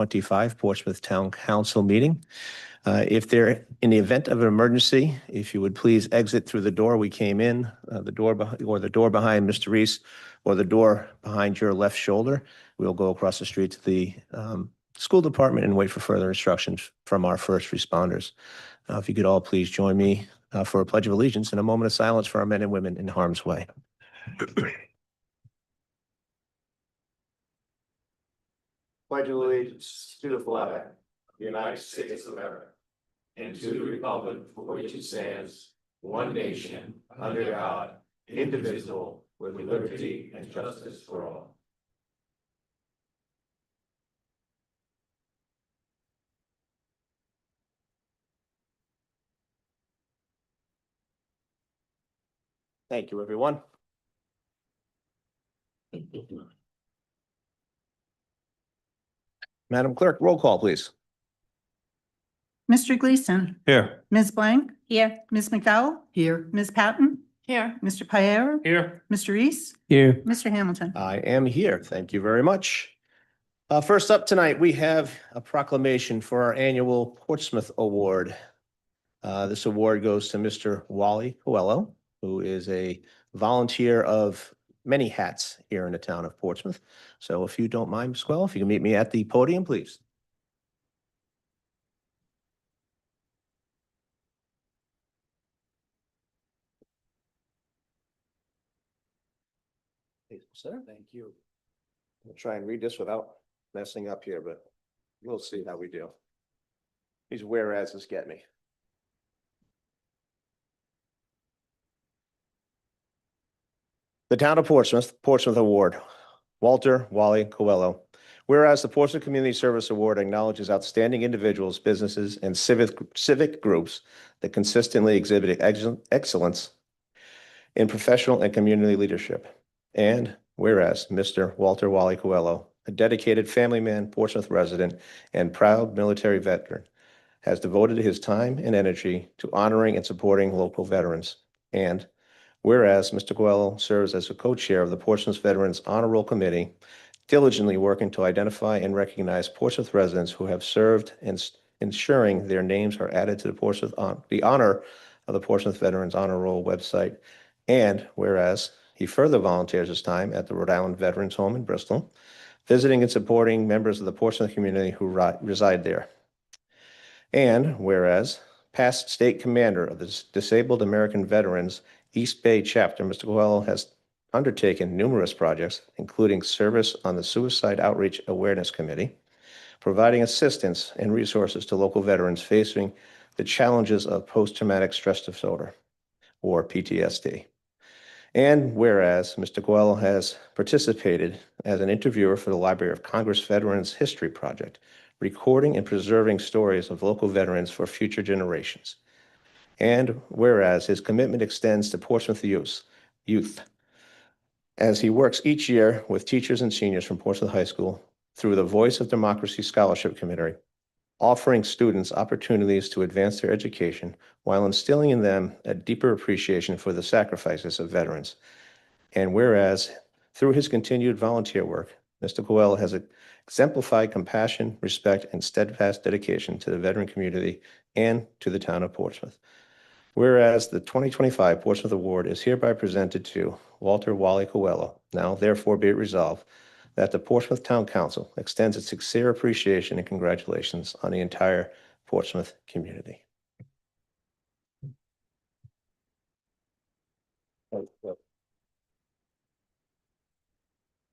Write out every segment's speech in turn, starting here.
25 Portsmouth Town Council meeting. In the event of an emergency, if you would please exit through the door we came in, the door behind Mr. Reese, or the door behind your left shoulder. We'll go across the street to the school department and wait for further instructions from our first responders. If you could all please join me for a pledge of allegiance and a moment of silence for our men and women in harm's way. Pledge allegiance to the flag of the United States of America and to the republic for which it stands, one nation, under God, indivisible, with liberty and justice for all. Thank you, everyone. Madam Clerk, roll call, please. Mr. Gleason. Here. Ms. Blank. Here. Ms. McDowell. Here. Ms. Patton. Here. Mr. Piera. Here. Mr. Reese. Here. Mr. Hamilton. I am here. Thank you very much. First up tonight, we have a proclamation for our annual Portsmouth Award. This award goes to Mr. Wally Coelho, who is a volunteer of many hats here in the town of Portsmouth. So if you don't mind, Ms. Coelho, if you can meet me at the podium, please. Sir, thank you. I'll try and read this without messing up here, but we'll see how we do. These whereases get me. The Town of Portsmouth Award, Walter Wally Coelho. Whereas the Portsmouth Community Service Award acknowledges outstanding individuals, businesses, and civic groups that consistently exhibit excellence in professional and community leadership. And whereas Mr. Walter Wally Coelho, a dedicated family man, Portsmouth resident, and proud military veteran, has devoted his time and energy to honoring and supporting local veterans. And whereas Mr. Coelho serves as a co-chair of the Portsmouth Veterans Honor Roll Committee, diligently working to identify and recognize Portsmouth residents who have served and ensuring their names are added to the honor of the Portsmouth Veterans Honor Roll website. And whereas he further volunteers his time at the Rhode Island Veterans Home in Bristol, visiting and supporting members of the Portsmouth community who reside there. And whereas past state commander of the Disabled American Veterans East Bay chapter, Mr. Coelho has undertaken numerous projects, including service on the Suicide Outreach Awareness Committee, providing assistance and resources to local veterans facing the challenges of post-traumatic stress disorder, or PTSD. And whereas Mr. Coelho has participated as an interviewer for the Library of Congress Veterans History Project, recording and preserving stories of local veterans for future generations. And whereas his commitment extends to Portsmouth youth, as he works each year with teachers and seniors from Portsmouth High School through the Voice of Democracy Scholarship Committee, offering students opportunities to advance their education while instilling in them a deeper appreciation for the sacrifices of veterans. And whereas through his continued volunteer work, Mr. Coelho has exemplified compassion, respect, and steadfast dedication to the veteran community and to the town of Portsmouth. Whereas the 2025 Portsmouth Award is hereby presented to Walter Wally Coelho, now therefore be it resolved that the Portsmouth Town Council extends its sincere appreciation and congratulations on the entire Portsmouth community.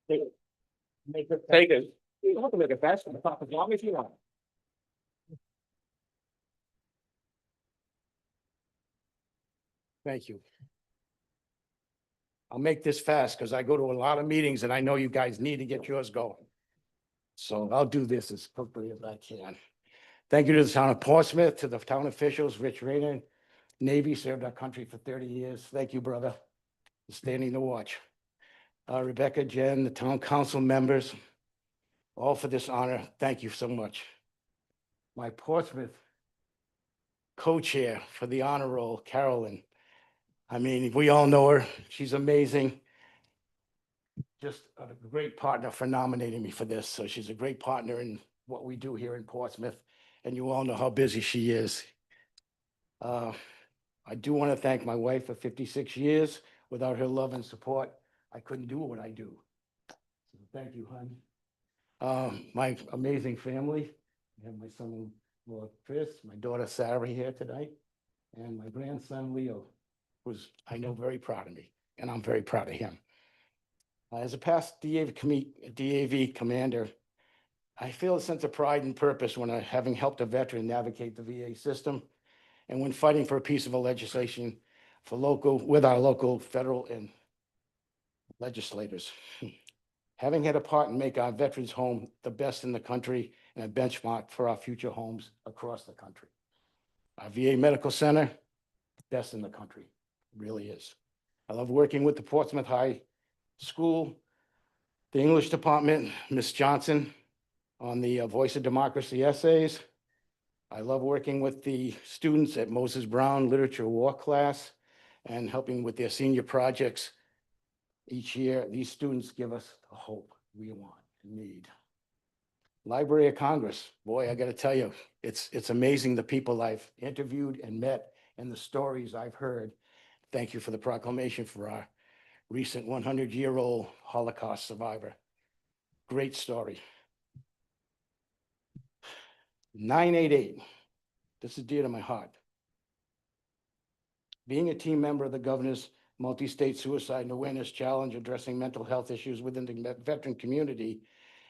Take it. You don't have to make it fast. As long as you want. Thank you. I'll make this fast because I go to a lot of meetings and I know you guys need to get yours going. So I'll do this as quickly as I can. Thank you to the town of Portsmouth, to the town officials, Rich Rayner, Navy, served our country for 30 years. Thank you, brother, for standing to watch. Rebecca, Jen, the town council members, all for this honor. Thank you so much. My Portsmouth co-chair for the honor roll, Carolyn. I mean, we all know her. She's amazing. Just a great partner for nominating me for this. So she's a great partner in what we do here in Portsmouth, and you all know how busy she is. I do want to thank my wife for 56 years. Without her love and support, I couldn't do what I do. So thank you, hon. My amazing family. I have my son-in-law, Chris, my daughter, Sarah, here tonight, and my grandson, Leo, who's, I know, very proud of me, and I'm very proud of him. As a past DAV commander, I feel a sense of pride and purpose when having helped a veteran navigate the VA system and when fighting for a piece of legislation with our local federal and legislators. Having had a part in make our veterans home the best in the country and a benchmark for our future homes across the country. Our VA Medical Center, best in the country, really is. I love working with the Portsmouth High School, the English department, Miss Johnson, on the Voice of Democracy essays. I love working with the students at Moses Brown Literature War class and helping with their senior projects. Each year, these students give us the hope we want and need. Library of Congress, boy, I got to tell you, it's amazing the people I've interviewed and met and the stories I've heard. Thank you for the proclamation for our recent 100-year-old Holocaust survivor. Great story. 988, this is dear to my heart. Being a team member of the governor's multi-state suicide and awareness challenge addressing mental health issues within the veteran community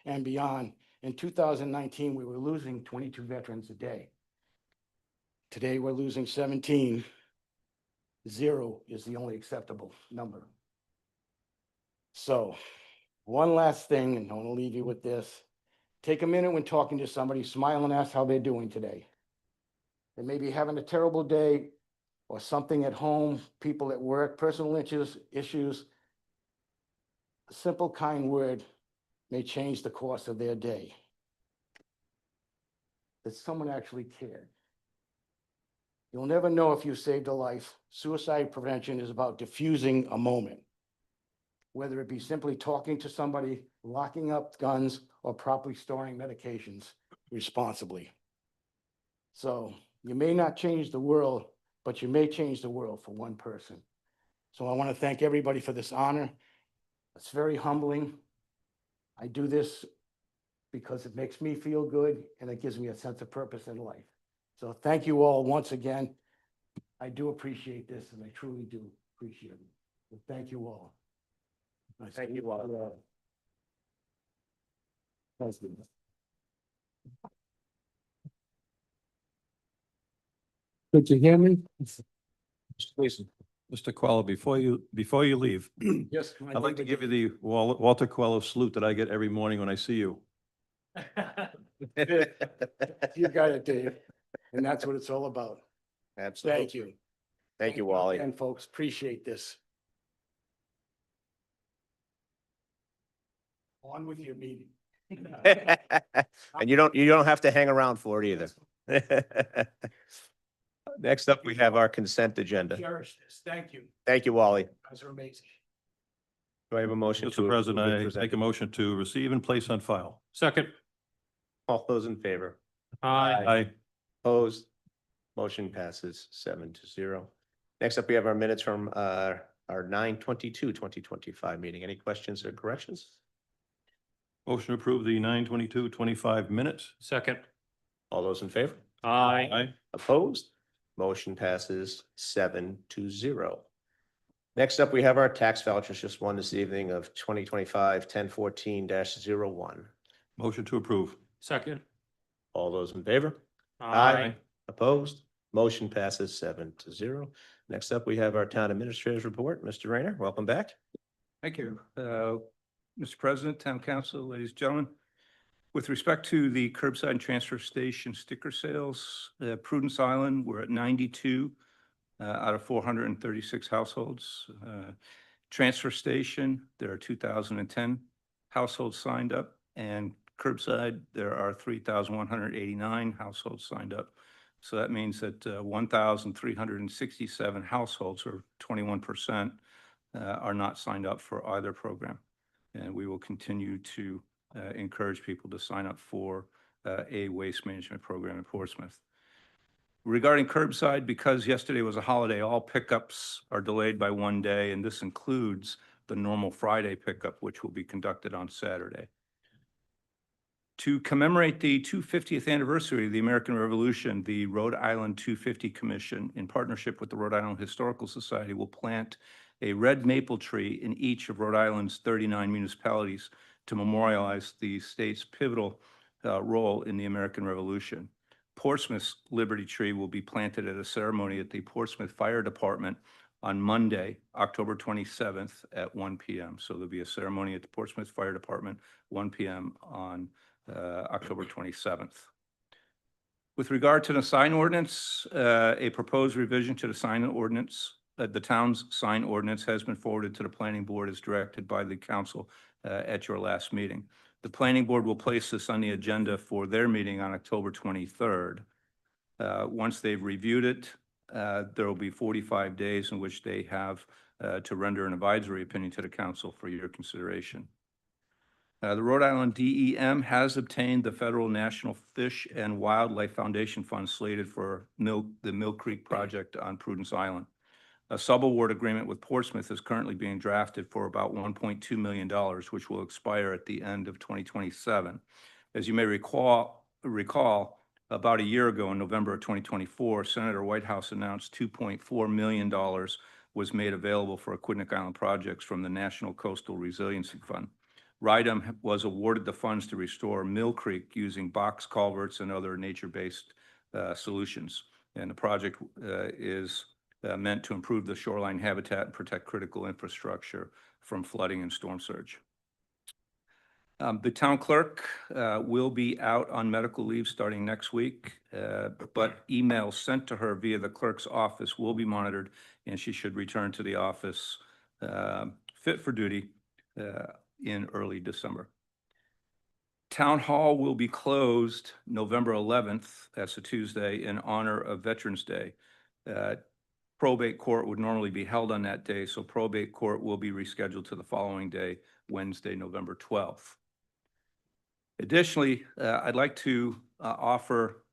and beyond, in 2019, we were losing 22 veterans a day. Today, we're losing 17. 0 is the only acceptable number. So, one last thing, and I want to leave you with this. Take a minute when talking to somebody, smile and ask how they're doing today. They may be having a terrible day or something at home, people at work, personal issues. A simple, kind word may change the course of their day. That someone actually cared. You'll never know if you saved a life. Suicide prevention is about diffusing a moment, whether it be simply talking to somebody, locking up guns, or properly storing medications responsibly. So you may not change the world, but you may change the world for one person. So I want to thank everybody for this honor. It's very humbling. I do this because it makes me feel good and it gives me a sense of purpose in life. So thank you all once again. I do appreciate this and I truly do appreciate it. So thank you all. Thank you all. Thanks, Steve. Could you hear me? Mr. Gleason. Mr. Coelho, before you leave, Yes. I'd like to give you the Walter Coelho salute that I get every morning when I see you. You got it, Dave. And that's what it's all about. Absolutely. Thank you. Thank you, Wally. And folks, appreciate this. On with your meeting. And you don't have to hang around for it either. Next up, we have our consent agenda. Cherish this. Thank you. Thank you, Wally. You guys are amazing. Do I have a motion? Mr. President, I make a motion to receive and place on file. Second. All those in favor? Aye. Opposed? Motion passes 7-0. Next up, we have our minutes from our 9/22/2025 meeting. Any questions or corrections? Motion to approve the 9/22/25 minutes. Second. All those in favor? Aye. Aye. Opposed? Motion passes 7-0. Next up, we have our tax vouchers, just one this evening of 2025-1014-01. Motion to approve. Second. All those in favor? Opposed? Motion passes 7-0. Next up, we have our town administrator's report. Mr. Rayner, welcome back. Thank you. Mr. President, Town Council, ladies and gentlemen. With respect to the curbside and transfer station sticker sales, Prudence Island, we're at 92 out of 436 households. Transfer station, there are 2,010 households signed up, and curbside, there are 3,189 households signed up. So that means that 1,367 households, or 21%, are not signed up for either program. And we will continue to encourage people to sign up for a waste management program in Portsmouth. Regarding curbside, because yesterday was a holiday, all pickups are delayed by one day, and this includes the normal Friday pickup, which will be conducted on Saturday. To commemorate the 250th anniversary of the American Revolution, the Rhode Island 250 Commission, in partnership with the Rhode Island Historical Society, will plant a red maple tree in each of Rhode Island's 39 municipalities to memorialize the state's pivotal role in the American Revolution. Portsmouth's Liberty Tree will be planted at a ceremony at the Portsmouth Fire Department on Monday, October 27th at 1 p.m. So there'll be a ceremony at the Portsmouth Fire Department, 1 p.m. on October 27th. With regard to the sign ordinance, a proposed revision to the sign ordinance, the town's sign ordinance has been forwarded to the planning board as directed by the council at your last meeting. The planning board will place this on the agenda for their meeting on October 23rd. Once they've reviewed it, there will be 45 days in which they have to render an advisory opinion to the council for your consideration. The Rhode Island DEM has obtained the Federal National Fish and Wildlife Foundation funds slated for the Mill Creek project on Prudence Island. A subaward agreement with Portsmouth is currently being drafted for about $1.2 million, which will expire at the end of 2027. As you may recall, about a year ago in November of 2024, Senator Whitehouse announced $2.4 million was made available for Aquidneck Island projects from the National Coastal Resiliency Fund. RIDEM was awarded the funds to restore Mill Creek using box culverts and other nature-based solutions. And the project is meant to improve the shoreline habitat and protect critical infrastructure from flooding and storm surge. The town clerk will be out on medical leave starting next week, but emails sent to her via the clerk's office will be monitored, and she should return to the office fit for duty in early December. Town Hall will be closed November 11th, that's a Tuesday, in honor of Veterans Day. Probate court would normally be held on that day, so probate court will be rescheduled to the following day, Wednesday, November 12th. Additionally, I'd like to offer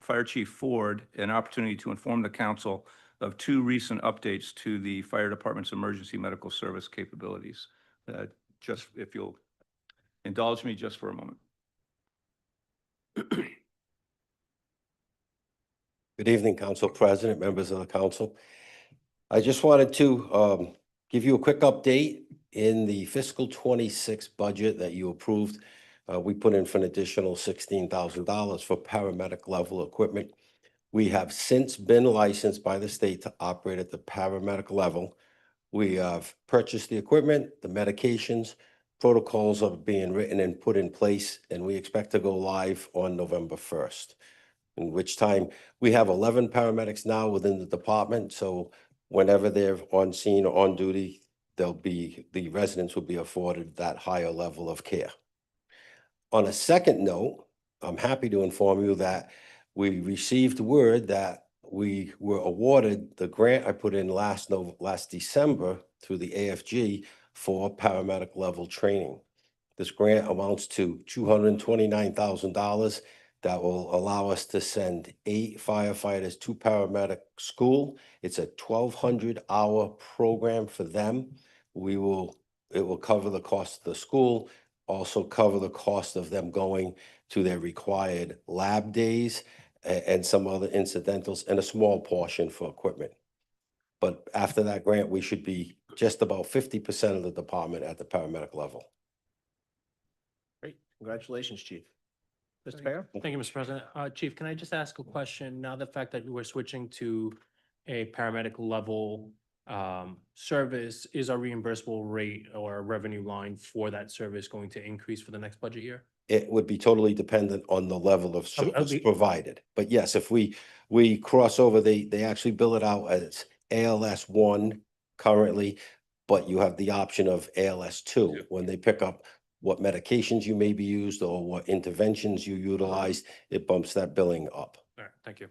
Fire Chief Ford an opportunity to inform the council of two recent updates to the fire department's emergency medical service capabilities. Just if you'll indulge me just for a moment. Good evening, Council President, members of the council. I just wanted to give you a quick update. In the fiscal 26 budget that you approved, we put in for an additional $16,000 for paramedic level equipment. We have since been licensed by the state to operate at the paramedic level. We have purchased the equipment, the medications, protocols are being written and put in place, and we expect to go live on November 1st. In which time we have 11 paramedics now within the department. So whenever they're on scene or on duty, the residents will be afforded that higher level of care. On a second note, I'm happy to inform you that we received word that we were awarded the grant I put in last December through the AFG for paramedic level training. This grant amounts to $229,000 that will allow us to send 8 firefighters to paramedic school. It's a 1,200-hour program for them. It will cover the cost of the school, also cover the cost of them going to their required lab days and some other incidentals, and a small portion for equipment. But after that grant, we should be just about 50% of the department at the paramedic level. Great. Congratulations, Chief. Mr. Mayor? Thank you, Mr. President. Chief, can I just ask a question? Now, the fact that we're switching to a paramedic level service, is our reimbursable rate or revenue line for that service going to increase for the next budget year? It would be totally dependent on the level of service provided. But yes, if we cross over, they actually bill it out as ALS 1 currently, but you have the option of ALS 2 when they pick up what medications you may be used or what interventions you utilize, it bumps that billing up. All right, thank you.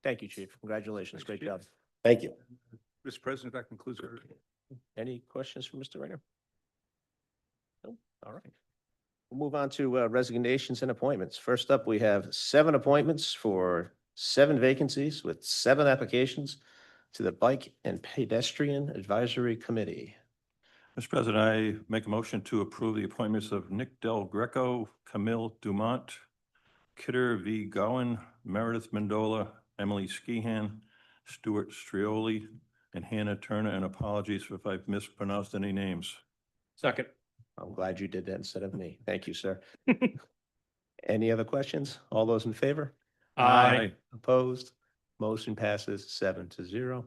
Thank you, Chief. Congratulations. Great job. Thank you. Mr. President, that concludes our. Any questions for Mr. Rayner? No? All right. We'll move on to resignations and appointments. First up, we have 7 appointments for 7 vacancies with 7 applications to the Bike and Pedestrian Advisory Committee. Mr. President, I make a motion to approve the appointments of Nick Del Greco, Camille Dumont, Kidder V. Gowen, Meredith Mendola, Emily Skihan, Stuart Strioli, and Hannah Turner, and apologies if I've mispronounced any names. Second. I'm glad you did that instead of me. Thank you, sir. Any other questions? All those in favor? Aye. Opposed? Motion passes 7-0.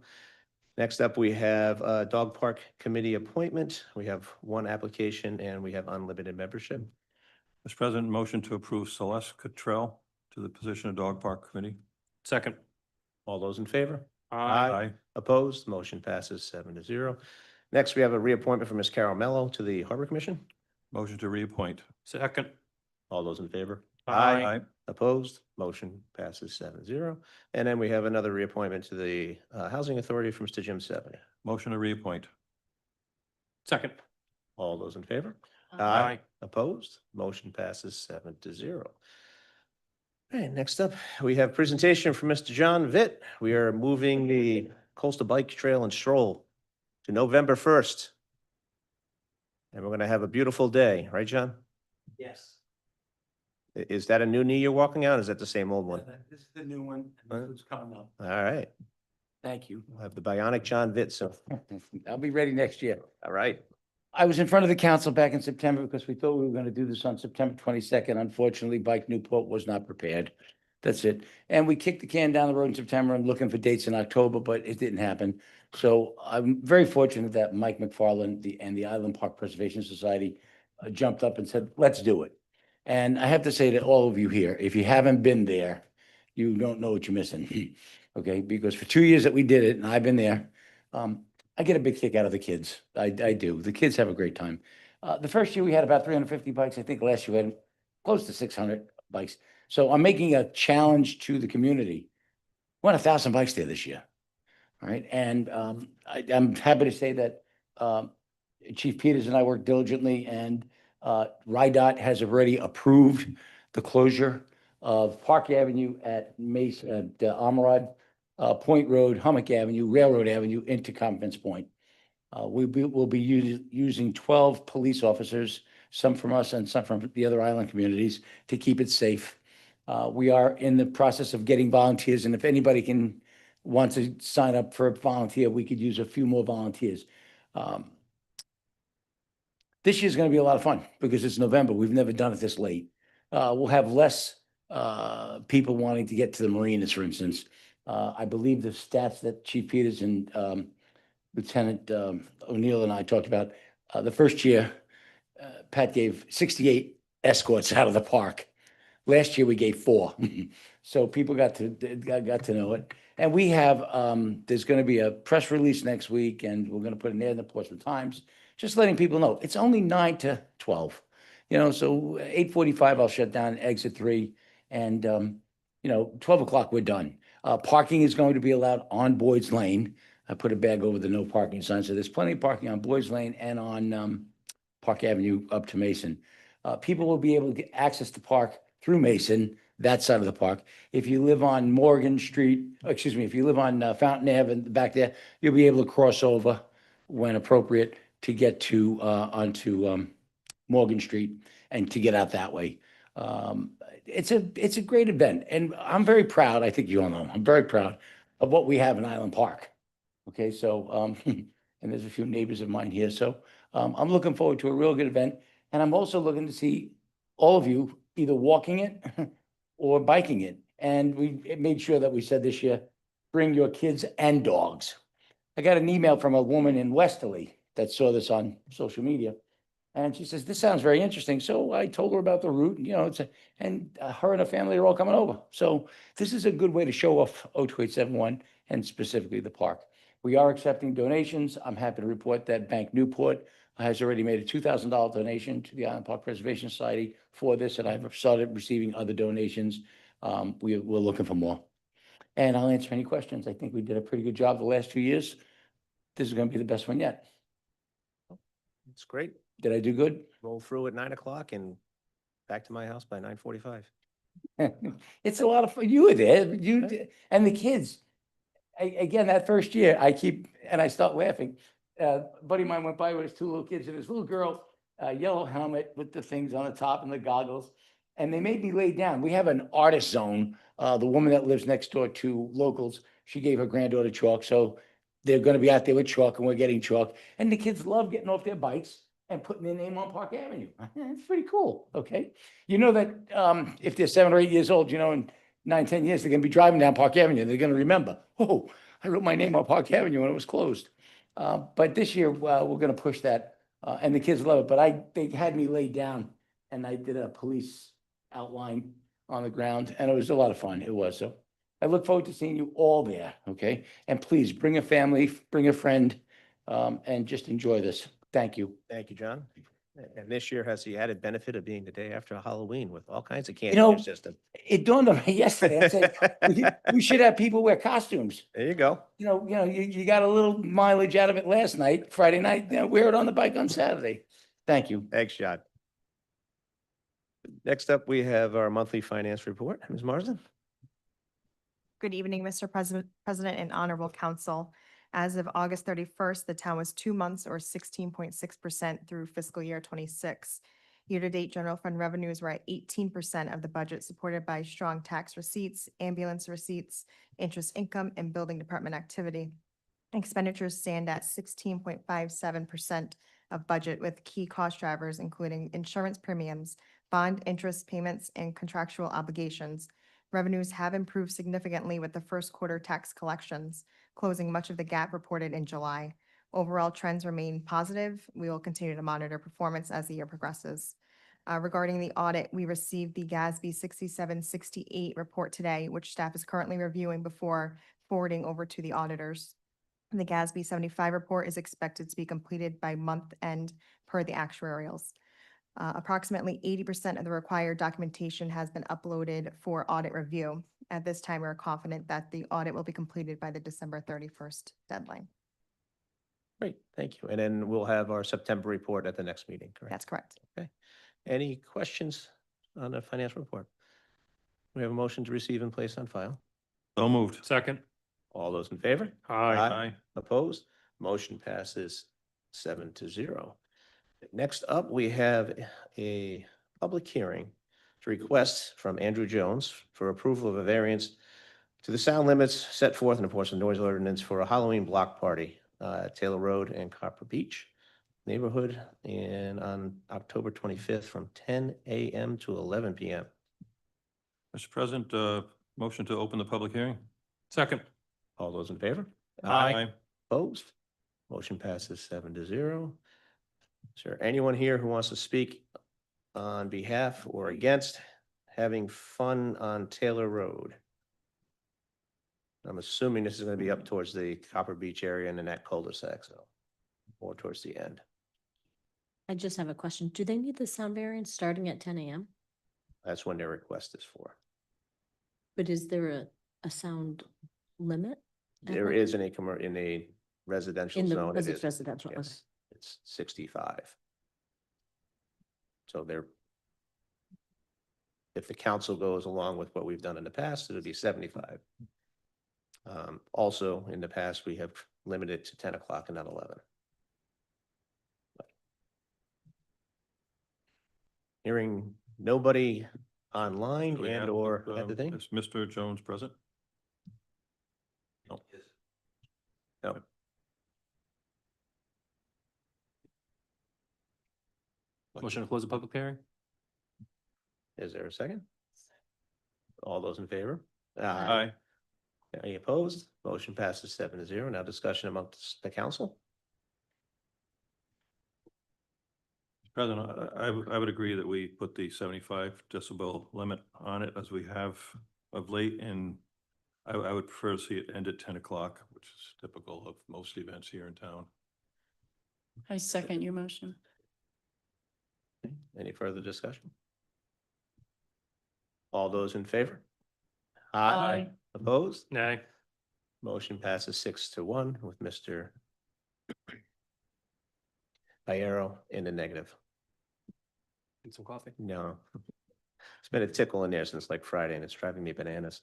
Next up, we have a Dog Park Committee appointment. We have 1 application and we have unlimited membership. Mr. President, motion to approve Celeste Cottrell to the position of Dog Park Committee. Second. All those in favor? Aye. Opposed? Motion passes 7-0. Next, we have a reappointment for Ms. Carol Mello to the Harbor Commission. Motion to reappoint. Second. All those in favor? Aye. Opposed? Motion passes 7-0. And then we have another reappointment to the Housing Authority for Mr. Jim Sevely. Motion to reappoint. Second. All those in favor? Aye. Opposed? Motion passes 7-0. Okay, next up, we have presentation from Mr. John Vitt. We are moving the Coastal Bike Trail and Stroll to November 1st. And we're going to have a beautiful day, right, John? Yes. Is that a new knee you're walking on? Or is that the same old one? This is the new one. This one's coming up. All right. Thank you. We'll have the bionic John Vitt, so, I'll be ready next year. all right. I was in front of the council back in September because we thought we were going to do this on September 22nd. Unfortunately, Bike Newport was not prepared. That's it. And we kicked the can down the road in September and looking for dates in October, but it didn't happen. So I'm very fortunate that Mike McFarland and the Island Park Preservation Society jumped up and said, let's do it. And I have to say to all of you here, if you haven't been there, you don't know what you're missing. Okay, because for 2 years that we did it, and I've been there, I get a big kick out of the kids. I do. The kids have a great time. The first year we had about 350 bikes. I think last year we had close to 600 bikes. So I'm making a challenge to the community. We want 1,000 bikes there this year. All right. And I'm happy to say that Chief Peters and I worked diligently, and RIDOT has already approved the closure of Park Avenue at Amarad, Point Road, Hummock Avenue, Railroad Avenue into Conference Point. We'll be using 12 police officers, some from us and some from the other island communities, to keep it safe. We are in the process of getting volunteers, and if anybody wants to sign up for a volunteer, we could use a few more volunteers. This year's going to be a lot of fun because it's November. We've never done it this late. We'll have less people wanting to get to the marinas, for instance. I believe the stats that Chief Peters and Lieutenant O'Neill and I talked about, the first year, Pat gave 68 escorts out of the park. Last year, we gave 4. So people got to know it. And we have, there's going to be a press release next week, and we're going to put it in the Portsmouth Times, just letting people know. It's only 9 to 12. So 8:45, I'll shut down, exit 3. And, 12 o'clock, we're done. Parking is going to be allowed on Boyd's Lane. I put a bag over the no parking sign. So there's plenty of parking on Boyd's Lane and on Park Avenue up to Mason. People will be able to get access to park through Mason, that side of the park. If you live on Morgan Street, if you live on Fountain Ave and back there, you'll be able to cross over when appropriate to get to onto Morgan Street and to get out that way. It's a great event, and I'm very proud. I think you all know, I'm very proud of what we have in Island Park. Okay, so and there's a few neighbors of mine here, so I'm looking forward to a real good event, and I'm also looking to see all of you either walking it or biking it. And we made sure that we said this year, bring your kids and dogs. I got an email from a woman in Westerly that saw this on social media. And she says, this sounds very interesting. So I told her about the route, and her and her family are all coming over. So this is a good way to show off 02871 and specifically the park. We are accepting donations. I'm happy to report that Bank Newport has already made a $2,000 donation to the Island Park Preservation Society for this, and I've started receiving other donations. We're looking for more. And I'll answer any questions. I think we did a pretty good job the last 2 years. This is going to be the best one yet. It's great. Did I do good? Roll through at 9 o'clock and back to my house by 9:45. It's a lot of fun. You were there, and the kids. Again, that first year, and I start laughing. A buddy of mine went by with his two little kids and his little girl, yellow helmet with the things on the top and the goggles. And they made me lay down. We have an artist zone. The woman that lives next door to locals, she gave her granddaughter chalk. So they're gonna be out there with chalk and we're getting chalk. And the kids love getting off their bikes and putting their name on Park Avenue. It's pretty cool, okay? You know that if they're 7 or 8 years old, in 9, 10 years, they're gonna be driving down Park Avenue. They're gonna remember, oh, I wrote my name on Park Avenue when it was closed. But this year, we're gonna push that, and the kids love it. But they had me lay down and I did a police outline on the ground and it was a lot of fun. It was. So I look forward to seeing you all there, okay? And please bring a family, bring a friend, and just enjoy this. Thank you. Thank you, John. And this year has the added benefit of being the day after Halloween with all kinds of candy in know, your system. It dawned on me yesterday. I said, we should have people wear costumes. There you go. You got a little mileage out of it last night, Friday night, wear it on the bike on Saturday. Thank you. Thanks, John. Next up, we have our monthly finance report. Ms. Marsden? Good evening, Mr. President and Honorable Council. As of August 31st, the town was 2 months or 16.6% through fiscal year 26. Year-to-date general fund revenues were at 18% of the budget, supported by strong tax receipts, ambulance receipts, interest income, and building department activity. Expenditures stand at 16.57% of budget, with key cost drivers including insurance premiums, bond interest payments, and contractual obligations. Revenues have improved significantly with the first quarter tax collections, closing much of the gap reported in July. Overall trends remain positive. We will continue to monitor performance as the year progresses. Regarding the audit, we received the GASB 6768 report today, which staff is currently reviewing before forwarding over to the auditors. The GASB 75 report is expected to be completed by month end per the actuarials. Approximately 80% of the required documentation has been uploaded for audit review. At this time, we're confident that the audit will be completed by the December 31st deadline. Great, thank you. And then we'll have our September report at the next meeting, correct? That's correct. Okay. Any questions on the financial report? We have a motion to receive and place on file. So moved. Second. All those in favor? Aye. Opposed? Motion passes 7-0. Next up, we have a public hearing to request from Andrew Jones for approval of a variance to the sound limits set forth in the Portsmouth Noise Ordinance for a Halloween block party at Taylor Road and Copper Beach neighborhood and on October 25th from 10 a.m. to 11 p.m. Mr. President, motion to open the public hearing? Second. All those in favor? Opposed? Motion passes 7-0. Is there anyone here who wants to speak on behalf or against having fun on Taylor Road? I'm assuming this is going to be up towards the Copper Beach area and in that cul-de-sac, so more towards the end. I just have a question. Do they need the sound variance starting at 10 a.m.? That's when their request is for. But is there a sound limit? There is in a residential In the, zone. because it it's is. residential. Okay. Yes, it's 65. So if the council goes along with what we've done in the past, it'll be 75. Also, in the past, we have limited to 10 o'clock and not 11. Hearing nobody online Do we and have, or at the thing? Is Mr. Jones present? No. No. Motion to close the public hearing? Is there a second? All those in favor? Aye. Any opposed? Motion passes 7-0. Now discussion amongst the council. President, I would agree that we put the 75 decibel limit on it as we have of late, and I would prefer to see it end at 10 o'clock, which is typical of most events here in town. I second your motion. Any further discussion? All those in favor? Opposed? Nay. Motion passes 6-1 with Mr. Bayero in the negative. Need some coffee? No. It's been a tickle in there since like Friday and it's driving me bananas.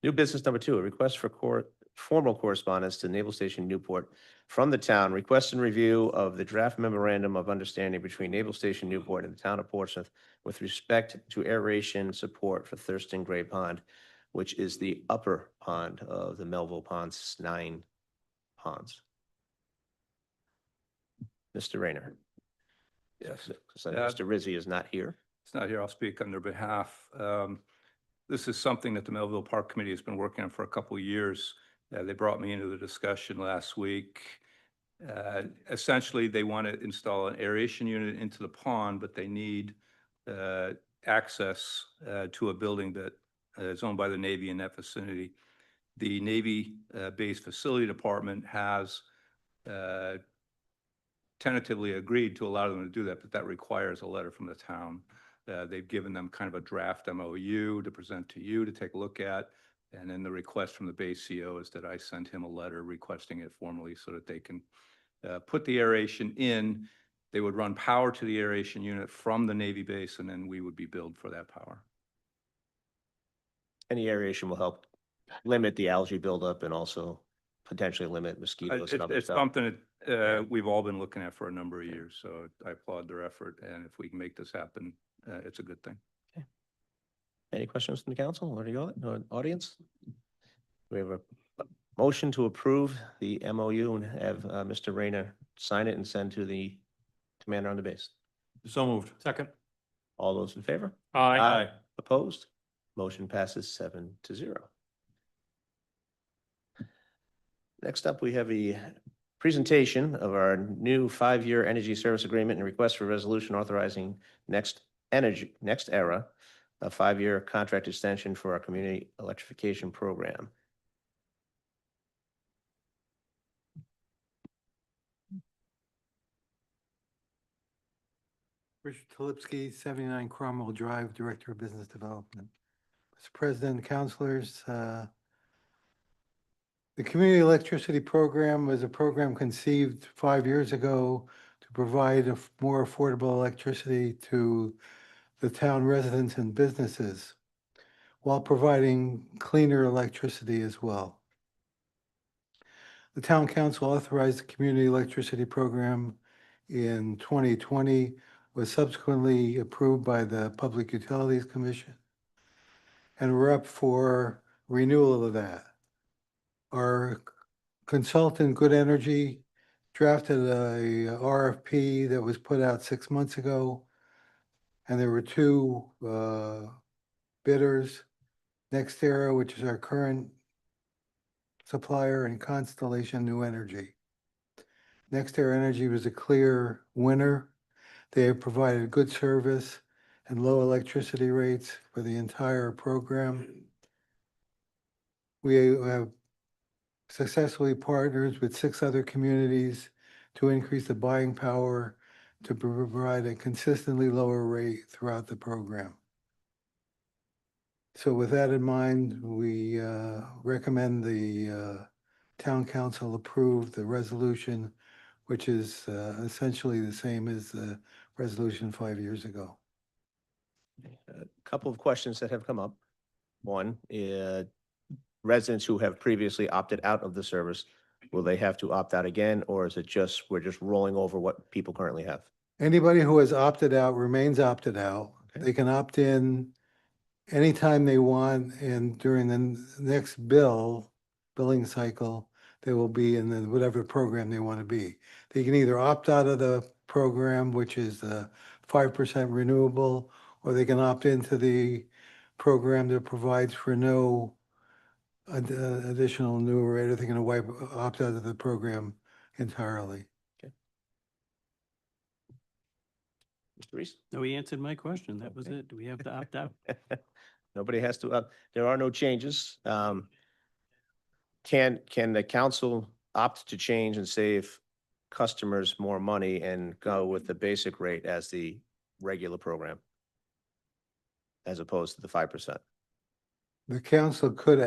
New business number 2, a request for formal correspondence to Naval Station Newport from the town, request and review of the draft memorandum of understanding between Naval Station Newport and the town of Portsmouth with respect to aeration support for Thurston Gray Pond, which is the upper pond of the Melville Ponds 9 ponds. Mr. Rayner. Yes. So Mr. Rizzi is not here. It's not here. I'll speak on their behalf. This is something that the Melville Park Committee has been working on for a couple of years. They brought me into the discussion last week. Essentially, they want to install an aeration unit into the pond, but they need access to a building that is owned by the Navy in that vicinity. The Navy Base Facility Department has tentatively agreed to allow them to do that, but that requires a letter from the town. They've given them kind of a draft MOU to present to you to take a look at. And then the request from the base CO is that I send him a letter requesting it formally so that they can put the aeration in. They would run power to the aeration unit from the Navy base, and then we would be billed for that power. Any aeration will help limit the algae buildup and also potentially limit mosquitoes and other It's stuff. something that we've all been looking at for a number of years, so I applaud their effort. And if we can make this happen, it's a good thing. Any questions from the council or the audience? We have a motion to approve the MOU and have Mr. Rayner sign it and send to the commander on the base. So moved. Second. All those in favor? Aye. Opposed? Motion passes 7-0. Next up, we have a presentation of our new 5-year energy service agreement and request for resolution authorizing Next Era, a 5-year contract extension for our community electrification program. Richard Talipsky, 79 Cromwell Drive, Director of Business Development. Mr. President, councilors, the Community Electricity Program was a program conceived 5 years ago to provide more affordable electricity to the town residents and businesses while providing cleaner electricity as well. The town council authorized the Community Electricity Program in 2020, was subsequently approved by the Public Utilities Commission, and we're up for renewal of that. Our consultant, Good Energy, drafted a RFP that was put out 6 months ago, and there were 2 bidders, NextEra, which is our current supplier, and Constellation New Energy. NextEra Energy was a clear winner. They have provided good service and low electricity rates for the entire program. We have successfully partnered with 6 other communities to increase the buying power to provide a consistently lower rate throughout the program. So with that in mind, we recommend the town council approve the resolution, which is essentially the same as the resolution 5 years ago. A couple of questions that have come up. One, residents who have previously opted out of the service, will they have to opt out again, or is it just, we're just rolling over what people currently have? Anybody who has opted out remains opted out. Okay. They can opt in anytime they want, and during the next billing cycle, they will be in the whatever program they want to be. They can either opt out of the program, which is the 5% renewable, or they can opt into the program that provides for no additional new rate, or they're going to opt out of the program entirely. Mr. Reese? No, he answered my question. That was it. Do we have to opt out? Nobody has to, there are no changes. Can the council opt to change and save customers more money and go with the basic rate as the regular program? As opposed to the 5%? The council could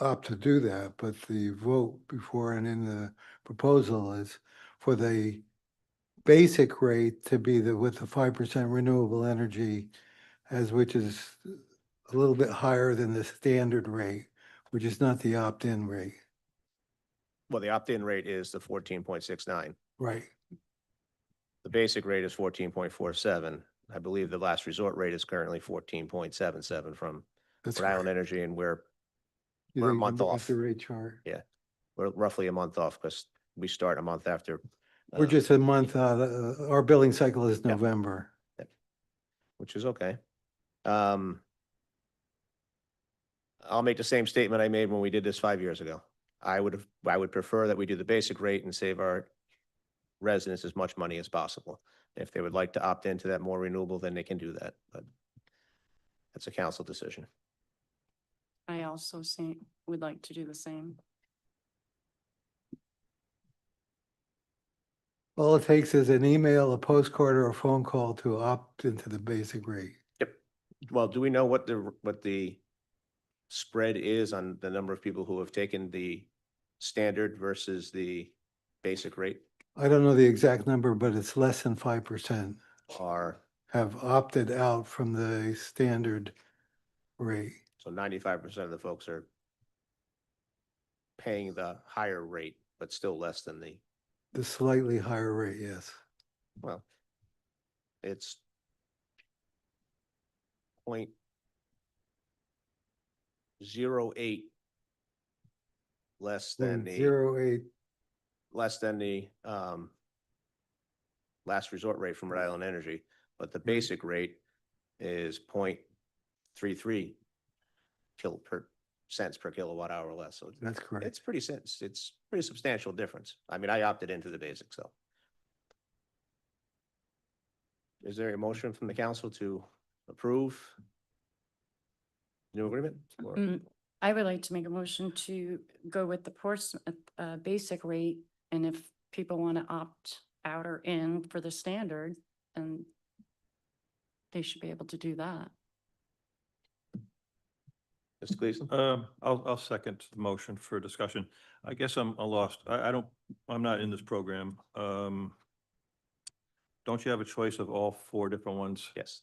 opt to do that, but the vote before and in the proposal is for the basic rate to be with the 5% renewable energy, which is a little bit higher than the standard rate, which is not the opt-in rate. Well, the opt-in rate is the 14.69. Right. The basic rate is 14.47. I believe the last resort rate is currently 14.77 from That's Rhode Island correct. Energy, and we're You we're a think month about off. the rate chart. We're roughly a month off because we start a month after. We're just a month out, our billing cycle is Yeah. November. Which is okay. I'll make the same statement I made when we did this 5 years ago. I would prefer that we do the basic rate and save our residents as much money as possible. If they would like to opt into that more renewable, then they can do that, but that's a council decision. I also would like to do the same. All it takes is an email, a postcard, or a phone call to opt into the basic rate. Yep. Well, do we know what the spread is on the number of people who have taken the standard versus the basic rate? I don't know the exact number, but it's less than 5% Are, have opted out from the standard rate. so 95% of the folks are paying the higher rate, but still less than The slightly higher rate, yes. well, it's 0.08 less than the 0.08, last resort rate from Rhode Island Energy, but the basic rate is 0.33 cents per kilowatt hour less. So that's correct. it's pretty substantial difference. I mean, I opted into the basic, so. Is there a motion from the council to approve new agreement? Or- I would like to make a motion to go with the Portsmouth basic rate, and if people want to opt out or in for the standard, then they should be able to do that. Mr. Gleason? I'll second the motion for discussion. I guess I'm lost. I'm not in this program. Don't you have a choice of all 4 different ones? Yes,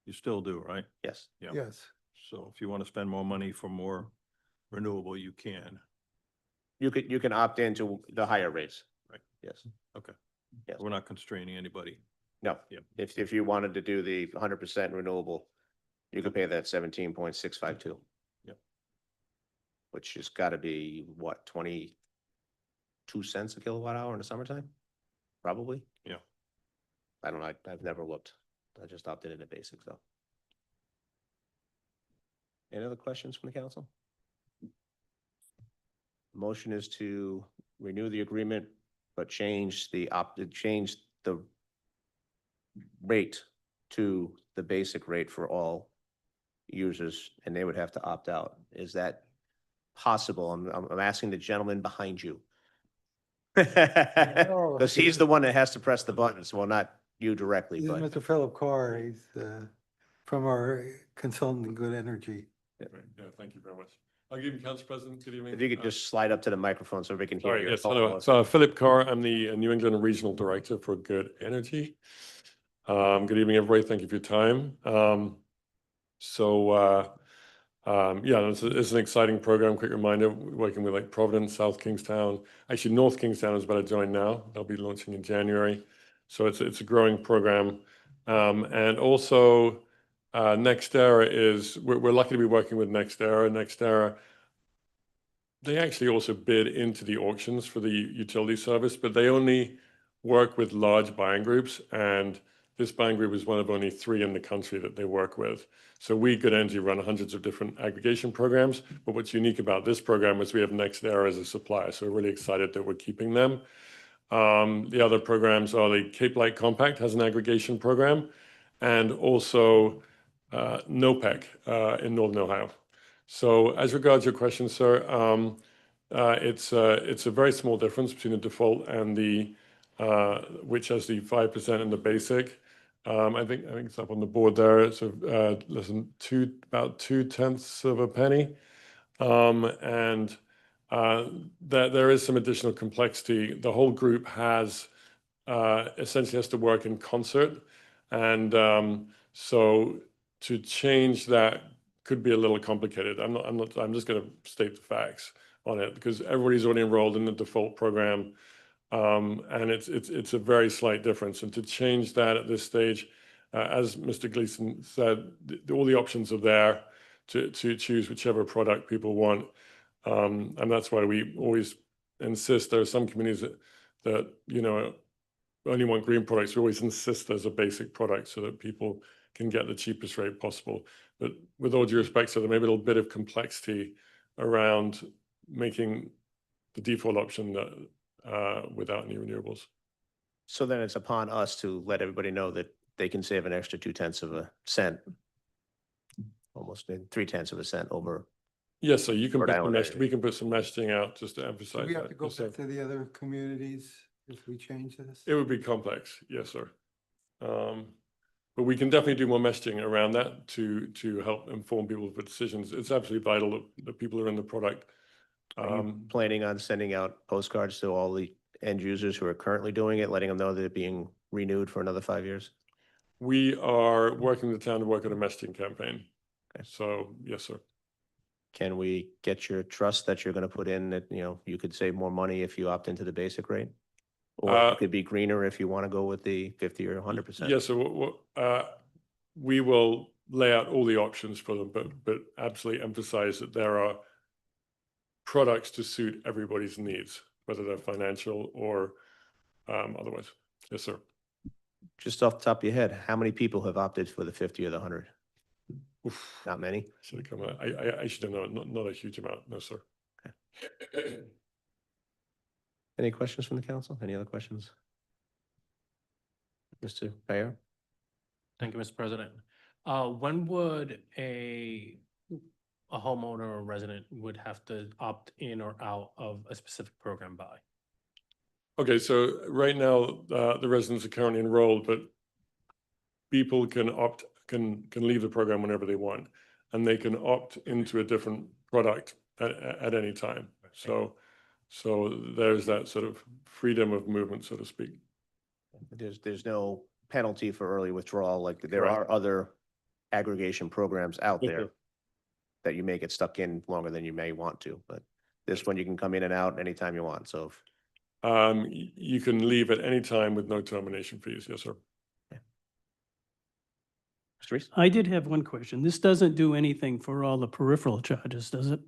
You still do, right? yes. Yeah. Yes. So if you want to spend more money for more renewable, you can. You can opt into the higher rates. Right. Yes. Okay. Yes. We're not constraining anybody. No. Yeah. If you wanted to do the 100% renewable, you could pay that 17.652. Yep. Which has got to be what, 22 cents a kilowatt hour in the summertime? Probably. Yeah. I don't know. I've never looked. I just opted into basic, so. Any other questions from the council? Motion is to renew the agreement, but change the rate to the basic rate for all users, and they would have to opt out. Is that possible? I'm asking the gentleman behind you. Because he's the one that has to press the buttons, well, not you directly, This is but. Mr. Philip Carr, he's from our consultant in Good Energy. Right, yeah, thank you very much. Good evening, Council President, good evening. If you could just slide up to the microphone so we can hear Sorry, you. yes, hello. So Philip Carr, I'm the New England Regional Director for Good Energy. Good evening, everybody. Thank you for your time. Yeah, it's an exciting program. Quick reminder, we're working with like Providence, South Kingstown. Actually, North Kingstown is about to join now. They'll be launching in January. So it's a growing program. And also, NextEra we're lucky to be working with NextEra. NextEra, they actually also bid into the auctions for the utility service, but they only work with large buying groups, and this buying group is one of only 3 in the country that they work with. So we, Good Energy, run hundreds of different aggregation programs, but what's unique about this program is we have NextEra as a supplier, so we're really excited that we're keeping them. The other programs are the Cape Light Compact has an aggregation program, and also NOPEC in Northern Ohio. So as regards your question, sir, it's a very small difference between the default and the which has the 5% and the basic. I think it's up on the board there. It's less than about 0.2 of a penny, and there is some additional complexity. The whole group has essentially has to work in concert. And so to change that could be a little complicated. I'm just going to state the facts on it because everybody's already enrolled in the default program. And it's a very slight difference. And to change that at this stage, as Mr. Gleason said, all the options are there to choose whichever product people want. And that's why we always insist. There are some communities that you know, only want green products. We always insist there's a basic product so that people can get the cheapest rate possible. But with all due respect, so there may be a little bit of complexity around making the default option that, without any renewables. So then it's upon us to let everybody know that they can save an extra 0.2 of a cent, almost 0.3 of a cent over. Yes, so you can For put some down mess, there. we can put some messaging out just to Do emphasize we have to that. go Just so- back to the other communities if we change this? It would be complex, yes, sir. But we can definitely do more messaging around that to help inform people for decisions. It's absolutely vital that people are in the product. Are you planning on sending out postcards to all the end users who are currently doing it, letting them know that it's being renewed for another 5 years? We are working with the town to work on a messaging campaign. Okay. So, yes, sir. Can we get your trust that you're going to put in that, you know, you could save more money if you opt into the basic rate? Or Uh, it could be greener if you want to go with the 50 or 100%? Yes, so we will lay out all the options for them, but absolutely emphasize that there are products to suit everybody's needs, whether they're financial or otherwise. Yes, sir. Just off the top of your head, how many people have opted for the 50 or the 100? Oof, Not many? should have come out. I should have known, not a huge amount, no, sir. Any questions from the council? Any other questions? Mr. Mayor? Thank you, Mr. President. When would a homeowner or resident would have to opt in or out of a specific program by? Okay, so right now, the residents are currently enrolled, but people can leave the program whenever they want, and they can opt into a different product at any time. So there's that sort of freedom of movement, so to speak. There's no penalty for early withdrawal, like there Correct. are other aggregation programs out Yes, there sir. that you may get stuck in longer than you may want to, but this one you can come in and out anytime you want, so. You can leave at any time with no termination fees. Yes, sir. Mr. Reese? I did have one question. This doesn't do anything for all the peripheral charges, does it?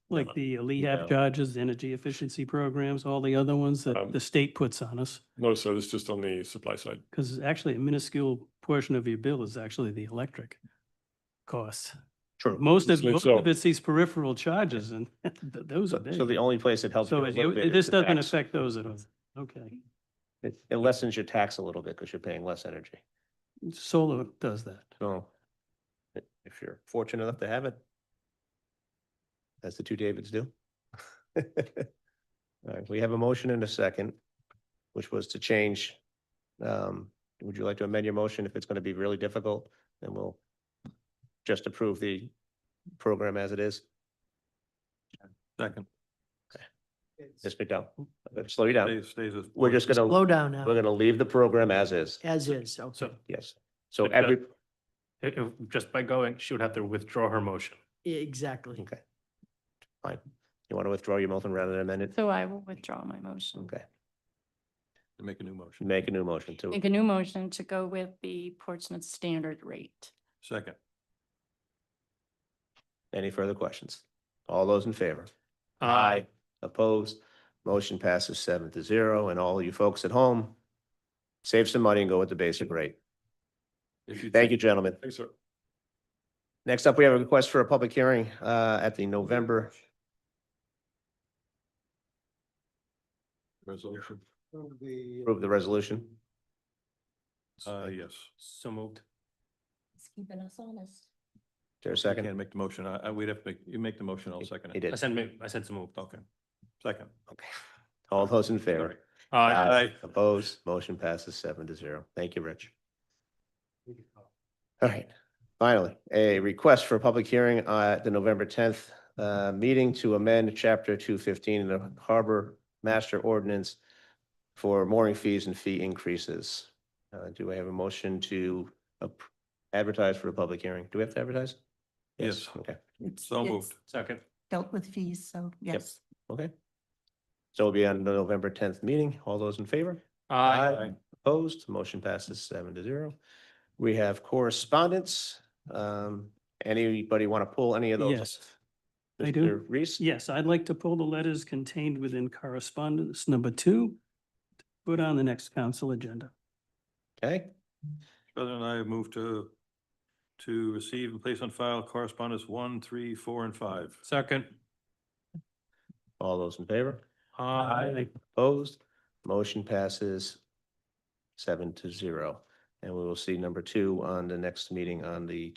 Like the No. LEHAP charges, energy efficiency programs, all the other ones that the state puts on us? No, sir, it's just on the supply side. Because actually a minuscule portion of your bill is actually the electric costs. True. Most of So- it's these peripheral charges and those are So the big. only place it helps. you So a little bit is this the doesn't tax. affect those at all. Okay. It lessens your tax a little bit because you're paying less energy. Solar does that. So if you're fortunate enough to have it, as the two Davids do. All right, we have a motion and a second, which was to change. Would you like to amend your motion if it's going to be really difficult? And we'll just approve the program as it is. Second. Ms. McDowell, slow you down. Stays as. We're just gonna, Slow down we're now, gonna leave the program as is. as is, okay. So Yes. So But every, just by going, she would have to withdraw her motion. Exactly. okay. Fine. You want to withdraw your motion rather than amend it? So I will withdraw my motion. Okay. Make a new motion. Make a new motion to. Make a new motion to go with the Portsmouth standard rate. Second. Any further questions? All those in favor? Opposed? Motion passes 7-0. And all you folks at home, save some money and go with the basic rate. Thank you, gentlemen. Thanks, sir. Next up, we have a request for a public hearing at the November. Resolution. Approve the resolution. Yes. So moved. It's keeping us honest. Is there a I second? can't make the motion. We'd have to make, you make the motion, I'll second He it. did. I said so moved. Okay. Second. Okay. All those in favor? Aye. Opposed? Motion passes 7-0. Thank you, Rich. All right. Finally, a request for a public hearing at the November 10th meeting to amend Chapter 215 in the Harbor Master Ordinance for mooring fees and fee increases. Do I have a motion to advertise for a public hearing? Do we have to advertise? Yes. Okay, So moved. Second. Dealt with fees, so yes. okay. So it'll be on the November 10th meeting. All those in favor? Aye. Opposed? Motion passes 7-0. We have correspondence. Anybody want to pull any of those? Yes, I do. Mr. Reese? Yes, I'd like to pull the letters contained within correspondence number 2, put on the next council agenda. Okay, President, I move to receive and place on file correspondence 1, 3, 4, and 5. Second. all those in favor? Aye. Opposed? Motion passes 7-0. And we will see number 2 on the next meeting on the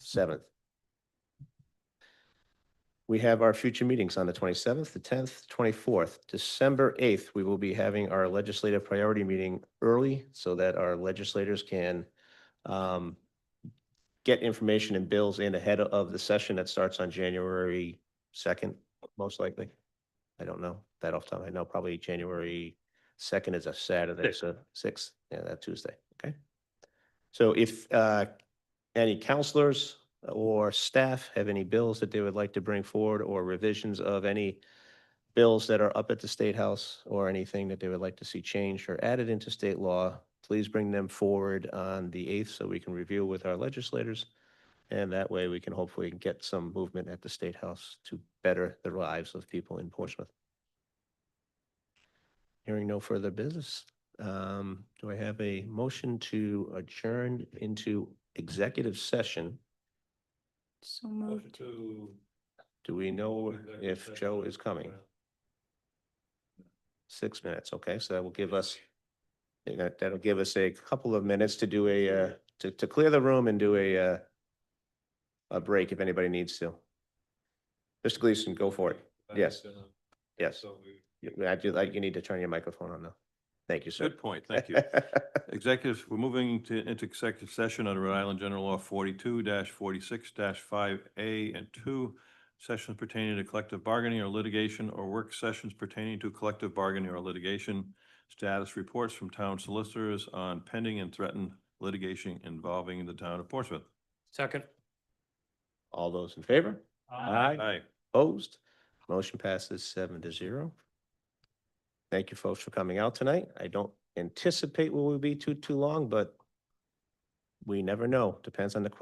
27th. We have our future meetings on the 27th, the 10th, 24th. December 8th, we will be having our legislative priority meeting early so that our legislators can get information and bills in ahead of the session that starts on January 2nd, most likely. I don't know that off the top of my head. I know probably January 2nd is a Saturday, so 6th, yeah, that Tuesday, okay? So if any counselors or staff have any bills that they would like to bring forward or revisions of any bills that are up at the State House or anything that they would like to see changed or added into state law, please bring them forward on the 8th so we can review with our legislators. And that way we can hopefully get some movement at the State House to better the lives of people in Portsmouth. Hearing no further business, do I have a motion to adjourn into executive session? So moved. Do we know if Joe is coming? 6 minutes, okay, so that will give us, that'll give us a couple of minutes to do to clear the room and do a break if anybody needs to. Mr. Gleason, go for it. Yes. Yes. You need to turn your microphone on though. Thank you, sir. Good point, thank you. Executive, we're moving into executive session under Rhode Island General Law 42-46-5A and 2, sessions pertaining to collective bargaining or litigation, or work sessions pertaining to collective bargaining or litigation, status reports from town solicitors on pending and threatened litigation involving the town of Portsmouth. Second. All those in favor? Aye. Opposed? Motion passes 7-0. Thank you, folks, for coming out tonight. I don't anticipate we will be too long, but we never know. Depends on the question.